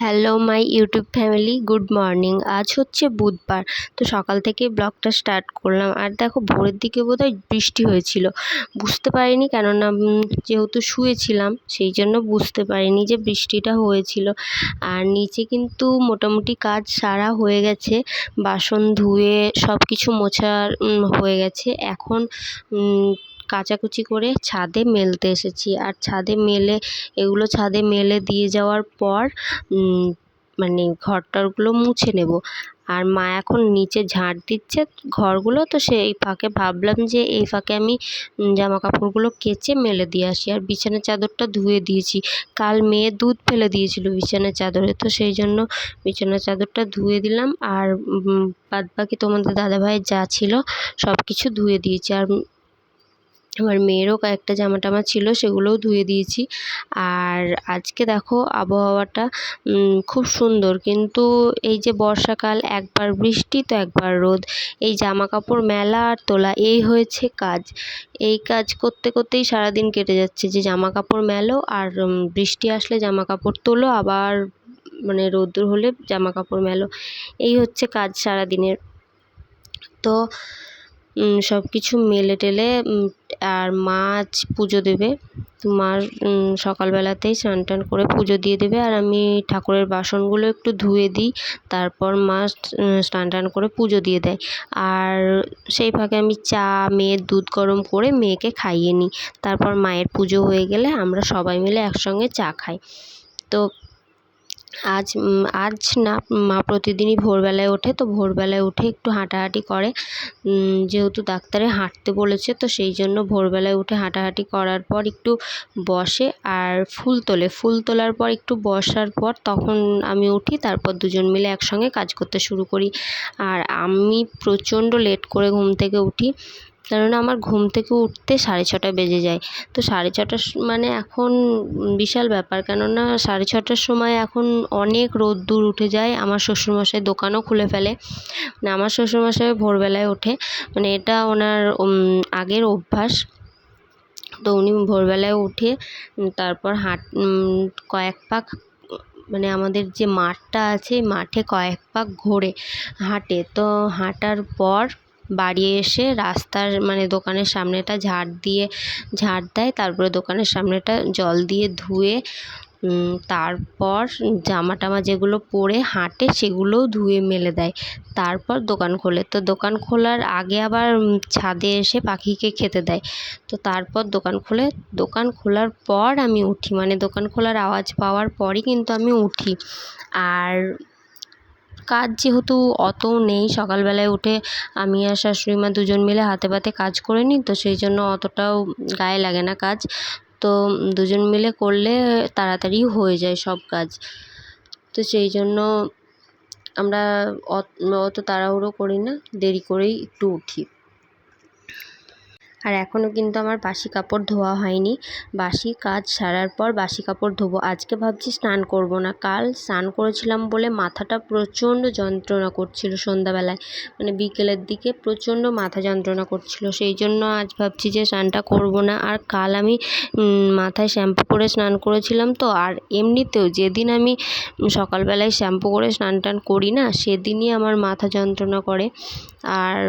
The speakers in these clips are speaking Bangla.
Hello my YouTube family, good morning. আজ হচ্ছে বুধবার, তো সকাল থেকে ব্লগটা স্টার্ট করলাম। আর দেখো ভোরের দিকে বোধহয় বৃষ্টি হয়েছিল, বুঝতে পারিনি কেননা যেহেতু শুয়েছিলাম সেই জন্য বুঝতে পারিনি যে বৃষ্টিটা হয়েছিল। আর নিচে কিন্তু মোটামুটি কাজ সারা হয়ে গেছে, বাসন ধুয়ে সব কিছু মোছার হয়ে গেছে। এখন কাচাকুচি করে ছাদে মেলতে এসেছি। আর ছাদে মেলে দিয়ে যাওয়ার পর মানে ঘরটরগুলো মুছে নেব। আর মা এখন নিচে ঝাঁট দিচ্ছে ঘরগুলো, তো সেই ফাঁকে ভাবলাম যে এই ফাঁকে আমি জামা কাপড়গুলো কেচে মেলে দিয়ে আসি। আর বিছানার চাদরটা ধুয়ে দিয়েছি, কাল মেয়ে দুধ ফেলে দিয়েছিল বিছানার চাদরে, তো সেই জন্য বিছানার চাদরটা ধুয়ে দিলাম। আর বাদবাকি তোমাদের দাদাভাইয়ের যা ছিল সব কিছু ধুয়ে দিয়েছি। আর আমার মেয়েরও কয়েকটা জামা টামা ছিল, সেগুলোও ধুয়ে দিয়েছি। আর আজকে দেখো আবহাওয়াটা খুব সুন্দর, কিন্তু এই যে বর্ষাকাল, একবার বৃষ্টি তো একবার রোদ, এই জামা কাপড় মেলা আর তোলা এই হয়েছে কাজ। এই কাজ করতে করতেই সারাদিন কেটে যাচ্ছে, যে জামা কাপড় মেলো আর বৃষ্টি আসলে জামা কাপড় তোলো, আবার মানে রোদ্দুর হলে জামা কাপড় মেলো, এই হচ্ছে কাজ সারাদিনের। তো সব কিছু মেলে টেলে আর মা আজ পুজো দেবে, তো মা সকালবেলাতেই স্নান টান করে পুজো দিয়ে দেবে। আর আমি ঠাকুরের বাসনগুলো একটু ধুয়ে দিই, তারপর মা স্নান টান করে পুজো দিয়ে দেয়। আর সেই ফাঁকে আমি চা, মেয়ের দুধ গরম করে মেয়েকে খাইয়ে নিই। তারপর মায়ের পুজো হয়ে গেলে আমরা সবাই মিলে একসঙ্গে চা খাই। তো আজ না, মা প্রতিদিনই ভোরবেলায় ওঠে, তো ভোরবেলায় উঠে একটু হাঁটাহাঁটি করে, যেহেতু ডাক্তারে হাঁটতে বলেছে, তো সেই জন্য ভোরবেলায় উঠে হাঁটাহাঁটি করার পর একটু বসে আর ফুল তোলার পর একটু বসার পর তখন আমি উঠি, তারপর দুজন মিলে একসঙ্গে কাজ করতে শুরু করি। আর আমি প্রচণ্ড লেট করে ঘুম থেকে উঠি, কেননা আমার ঘুম থেকে উঠতে 6:30 বেজে যায়। তো 6:30 মানে এখন বিশাল ব্যাপার, কেননা 6:30 সময় এখন অনেক রোদ্দুর উঠে যায়। আমার শ্বশুরমশাই দোকানও খুলে ফেলে, মানে আমার শ্বশুরমশাই ভোরবেলায় ওঠে, মানে এটা ওনার আগের অভ্যাস। তো উনি ভোরবেলায় উঠে তারপর কয়েক পাক, মানে আমাদের যে মাঠটা আছে মাঠে কয়েক পাক ঘোরে, হাঁটে। তো হাঁটার পর বাড়ি এসে রাস্তার মানে দোকানের সামনেটা ঝাড় দেয়, তারপরে দোকানের সামনেটা জল দিয়ে ধুয়ে তারপর জামা টামা যেগুলো পরে হাঁটে সেগুলোও ধুয়ে মেলে দেয়, তারপর দোকান খোলে। তো দোকান খোলার আগে আবার ছাদে এসে পাখিকে খেতে দেয়। তো তারপর দোকান খোলার পর আমি উঠি, মানে দোকান খোলার আওয়াজ পাওয়ার পরই কিন্তু আমি উঠি। আর কাজ যেহেতু অত নেই, সকালবেলায় উঠে আমি আর শাশুড়ি মা দুজন মিলে হাতে পাতে কাজ করে নিই, তো সেই জন্য অতটাও গায়ে লাগে না কাজ। তো দুজন মিলে করলে তাড়াতাড়ি হয়ে যায় সব কাজ, তো সেই জন্য আমরা অত তাড়াহুড়ো করি না, দেরি করেই একটু উঠি। আর এখনও কিন্তু আমার বাসি কাপড় ধোয়া হয়নি, বাসি কাজ সারার পর বাসি কাপড় ধোবো। আজকে ভাবছি স্নান করব না, কাল স্নান করেছিলাম বলে মাথাটা প্রচণ্ড যন্ত্রণা করছিল সন্ধ্যাবেলায়, মানে বিকেলের দিকে প্রচণ্ড মাথা যন্ত্রণা করছিল, সেই জন্য আজ ভাবছি যে স্নানটা করব না। আর কাল আমি মাথায় শ্যাম্পু করে স্নান করেছিলাম, তো আর এমনিতেও যেদিন আমি সকালবেলায় শ্যাম্পু করে স্নান টান করি না, সেদিনই আমার মাথা যন্ত্রণা করে। আর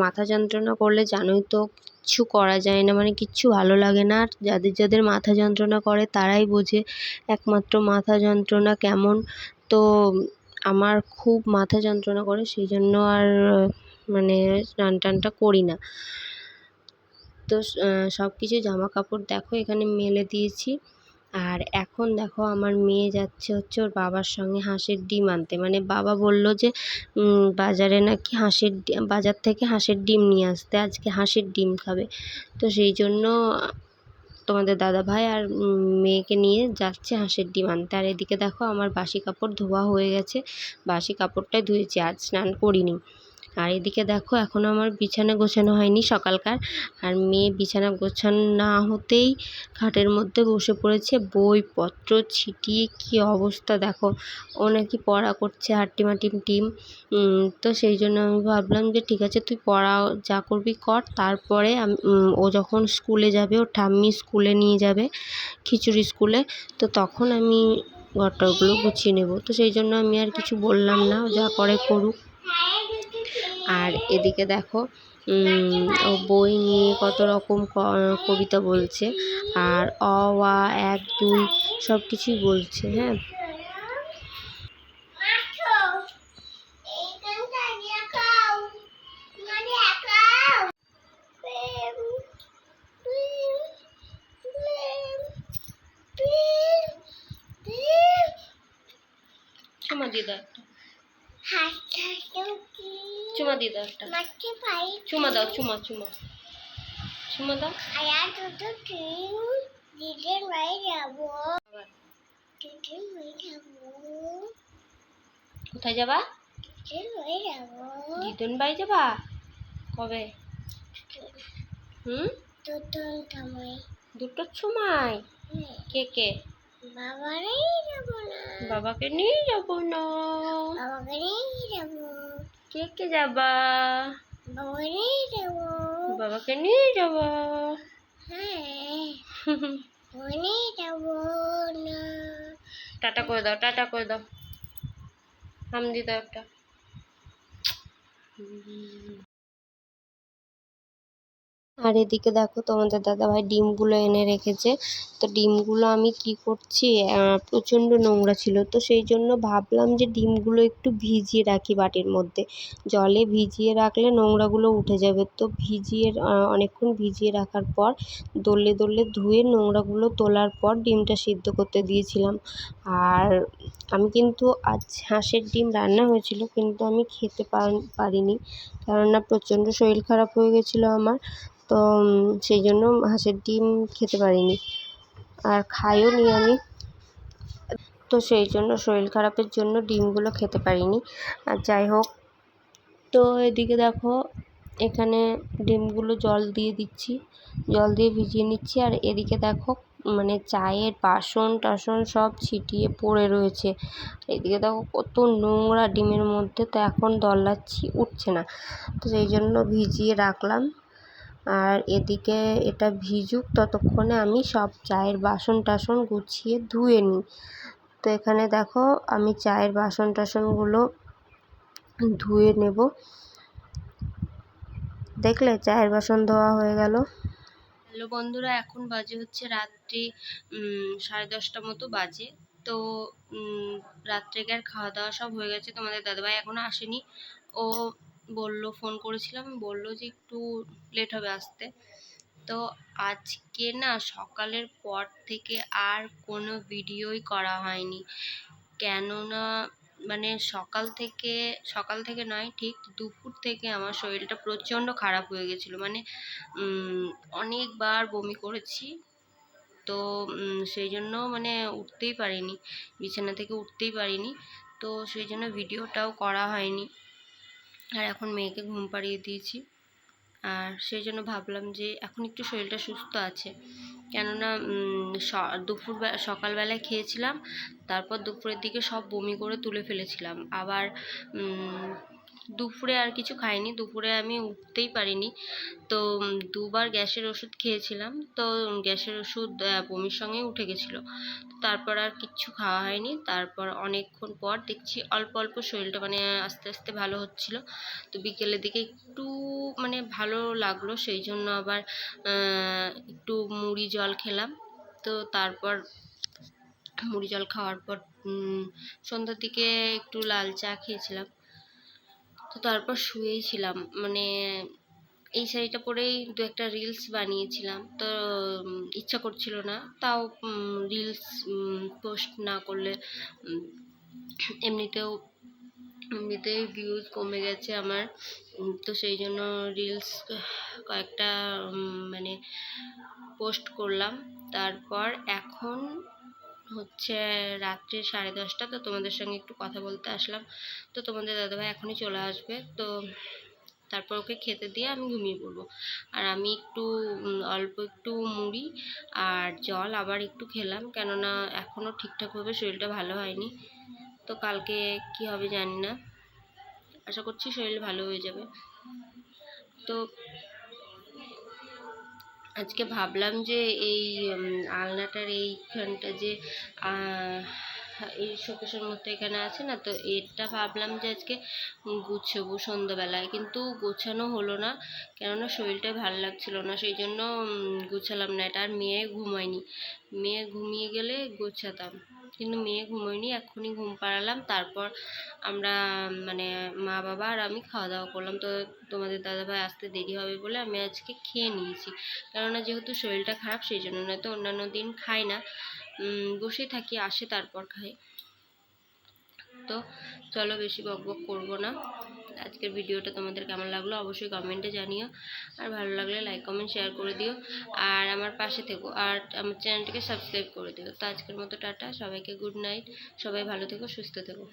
মাথা যন্ত্রণা করলে জানোই তো, কিচ্ছু করা যায় না, মানে কিচ্ছু ভালো লাগে না। আর যাদের মাথা যন্ত্রণা করে তারাই বোঝে একমাত্র মাথা যন্ত্রণা কেমন। তো আমার খুব মাথা যন্ত্রণা করে, সেই জন্য আর মানে স্নান টানটা করি না। তো সব কিছু জামা কাপড় দেখো এখানে মেলে দিয়েছি। আর এখন দেখো আমার মেয়ে যাচ্ছে হচ্ছে ওর বাবার সঙ্গে হাঁসের ডিম আনতে, মানে বাবা বলল যে বাজারে নাকি বাজার থেকে হাঁসের ডিম নিয়ে আসতে, আজকে হাঁসের ডিম খাবে। তো সেই জন্য তোমাদের দাদাভাই আর মেয়েকে নিয়ে যাচ্ছে হাঁসের ডিম আনতে। আর এদিকে দেখো আমার বাসি কাপড় ধোয়া হয়ে গেছে, বাসি কাপড়টাই ধুয়েছি, আজ স্নান করিনি। আর এদিকে দেখো এখনও আমার বিছানা গোছানো হয়নি সকালকার। আর মেয়ে বিছানা গোছানো না হতেই খাটের মধ্যে বসে পড়েছে, বইপত্র ছিটিয়ে কী অবস্থা দেখো। ও নাকি পড়া করছে হাট্টিমাটিম টিম। তো সেই জন্য আমি ভাবলাম যে ঠিক আছে তুই পড়া যা করবি কর, তারপরে ও যখন স্কুলে যাবে, ওর ঠাম্মি স্কুলে নিয়ে যাবে, খিচুড়ি স্কুলে, তো তখন আমি ঘরটাগুলো গুছিয়ে নেব। তো সেই জন্য আমি আর কিছু বললাম না, যা করে করুক। আর এদিকে দেখো ও বই নিয়ে কত রকম কবিতা বলছে, আর অ আ 1 2 সব কিছুই বলছে। হ্যাঁ, চুমা দিয়ে দাও একটা, চুমা দিয়ে দাও একটা, চুমা দাও, চুমা চুমা চুমা দাও। কোথায় যাবা? দিদুন বাড়ি যাবা? কবে? দুটোর সময়? কে কে? বাবাকে নিয়ে যাবো না। কে কে যাবা? বাবাকে নিয়ে যাবো। টাটা করে দাও, টাটা করে দাও, হাম দিয়ে দাও একটা। আর এদিকে দেখো তোমাদের দাদাভাই ডিমগুলো এনে রেখেছে। তো ডিমগুলো আমি কি করছি, প্রচণ্ড নোংরা ছিল, তো সেই জন্য ভাবলাম যে ডিমগুলো একটু ভিজিয়ে রাখি বাটির মধ্যে। জলে ভিজিয়ে রাখলে নোংরাগুলো উঠে যাবে। তো অনেকক্ষণ ভিজিয়ে রাখার পর দলে দলে ধুয়ে নোংরাগুলো তোলার পর ডিমটা সিদ্ধ করতে দিয়েছিলাম। আর আমি কিন্তু আজ হাঁসের ডিম রান্না হয়েছিল, কিন্তু আমি খেতে পারিনি, কেননা প্রচণ্ড শরীর খারাপ হয়ে গেছিলো আমার। তো সেই জন্য হাঁসের ডিম খেতে পারিনি, আর খাইও নি আমি। তো সেই জন্য শরীর খারাপের জন্য ডিমগুলো খেতে পারিনি। আর যাই হোক, তো এদিকে দেখো এখানে ডিমগুলো জল দিয়ে দিচ্ছি, জল দিয়ে ভিজিয়ে নিচ্ছি। আর এদিকে দেখো মানে চায়ের বাসন টাসন সব ছিটিয়ে পড়ে রয়েছে। এদিকে দেখো কত নোংরা ডিমের মধ্যে। তো এখন দল্লাচ্ছি, উঠছে না, তো সেই জন্য ভিজিয়ে রাখলাম। আর এদিকে এটা ভিজুক, ততক্ষণে আমি সব চায়ের বাসন টাসন গুছিয়ে ধুয়ে নিই। তো এখানে দেখো আমি চায়ের বাসন টাসনগুলো ধুয়ে নেব। দেখলে চায়ের বাসন ধোয়া হয়ে গেল। হ্যালো বন্ধুরা, এখন বাজে হচ্ছে রাত্রি 10:30 মতো বাজে। তো রাত্রেকার খাওয়া দাওয়া সব হয়ে গেছে। তোমাদের দাদাভাই এখনও আসেনি। ও ফোন করেছিলাম, বললো যে একটু লেট হবে আসতে। তো আজকে না সকালের পর থেকে আর কোনো ভিডিওই করা হয়নি, কেননা মানে সকাল থেকে নয়, ঠিক দুপুর থেকে আমার শরীরটা প্রচণ্ড খারাপ হয়ে গেছিলো। মানে অনেকবার বমি করেছি। তো সেই জন্য মানে উঠতেই পারিনি, বিছানা থেকে উঠতেই পারিনি। তো সেই জন্য ভিডিওটাও করা হয়নি। আর এখন মেয়েকে ঘুম পাড়িয়ে দিয়েছি। আর সেই জন্য ভাবলাম যে এখন একটু শরীরটা সুস্থ আছে, কেননা সকালবেলায় খেয়েছিলাম, তারপর দুপুরের দিকে সব বমি করে তুলে ফেলেছিলাম। আবার দুপুরে আর কিছু খাইনি, দুপুরে আমি উঠতেই পারিনি। তো দুবার গ্যাসের ওষুধ খেয়েছিলাম, তো গ্যাসের ওষুধ বমির সঙ্গে উঠে গেছিলো। তারপর আর কিচ্ছু খাওয়া হয়নি। তারপর অনেকক্ষণ পর দেখছি অল্প অল্প শরীরটা মানে আস্তে আস্তে ভালো হচ্ছিলো। তো বিকেলের দিকে একটু মানে ভালো লাগলো, সেই জন্য আবার একটু মুড়ি জল খেলাম। তো তারপর মুড়ি জল খাওয়ার পর সন্ধ্যার দিকে একটু লাল চা খেয়েছিলাম। তো তারপর শুয়েই ছিলাম, মানে এই শাড়িটা পরেই দু একটা রিলস বানিয়েছিলাম। তো ইচ্ছা করছিল না, তাও রিলস পোস্ট না করলে এমনিতেই ভিউজ কমে গেছে আমার। তো সেই জন্য রিলস কয়েকটা মানে পোস্ট করলাম। তারপর এখন হচ্ছে রাত্রে 10:30। তো তোমাদের সঙ্গে একটু কথা বলতে আসলাম। তো তোমাদের দাদাভাই এখনই চলে আসবে, তো তারপর ওকে খেতে দিয়ে আমি ঘুমিয়ে পড়বো। আর আমি অল্প একটু মুড়ি আর জল আবার একটু খেলাম, কেননা এখনও ঠিকঠাকভাবে শরীরটা ভালো হয়নি। তো কালকে কি হবে জানি না, আশা করছি শরীর ভালো হয়ে যাবে। তো আজকে ভাবলাম যে এই আলনাটার এইখানটা যে এই শোকেসের মধ্যে এখানে আছে না, তো এটা ভাবলাম যে আজকে গুছাবো সন্ধ্যাবেলায়, কিন্তু গোছানো হলো না, কেননা শরীরটা ভালো লাগছিল না, সেই জন্য গুছালাম না এটা। আর মেয়ে ঘুমায়নি, মেয়ে ঘুমিয়ে গেলে গোছাতাম, কিন্তু মেয়ে ঘুমোয়নি, এক্ষুনি ঘুম পাড়ালাম, তারপর আমরা মানে মা বাবা আর আমি খাওয়া দাওয়া করলাম। তো তোমাদের দাদাভাই আসতে দেরি হবে বলে আমি আজকে খেয়ে নিয়েছি, কেননা যেহেতু শরীরটা খারাপ সেই জন্য, নয়তো অন্যান্য দিন খাই না, বসেই থাকি, আসে তারপর খাই। তো চলো বেশি বকবক করবো না, আজকের ভিডিওটা তোমাদের কেমন লাগলো অবশ্যই কমেন্টে জানিও, আর ভালো লাগলে লাইক কমেন্ট শেয়ার করে দিও, আর আমার পাশে থেকো, আর আমার চ্যানেলটিকে সাবস্ক্রাইব করে দিও। তো আজকের মতো টাটা, সবাইকে গুড নাইট, সবাই ভালো থেকো, সুস্থ থেকো।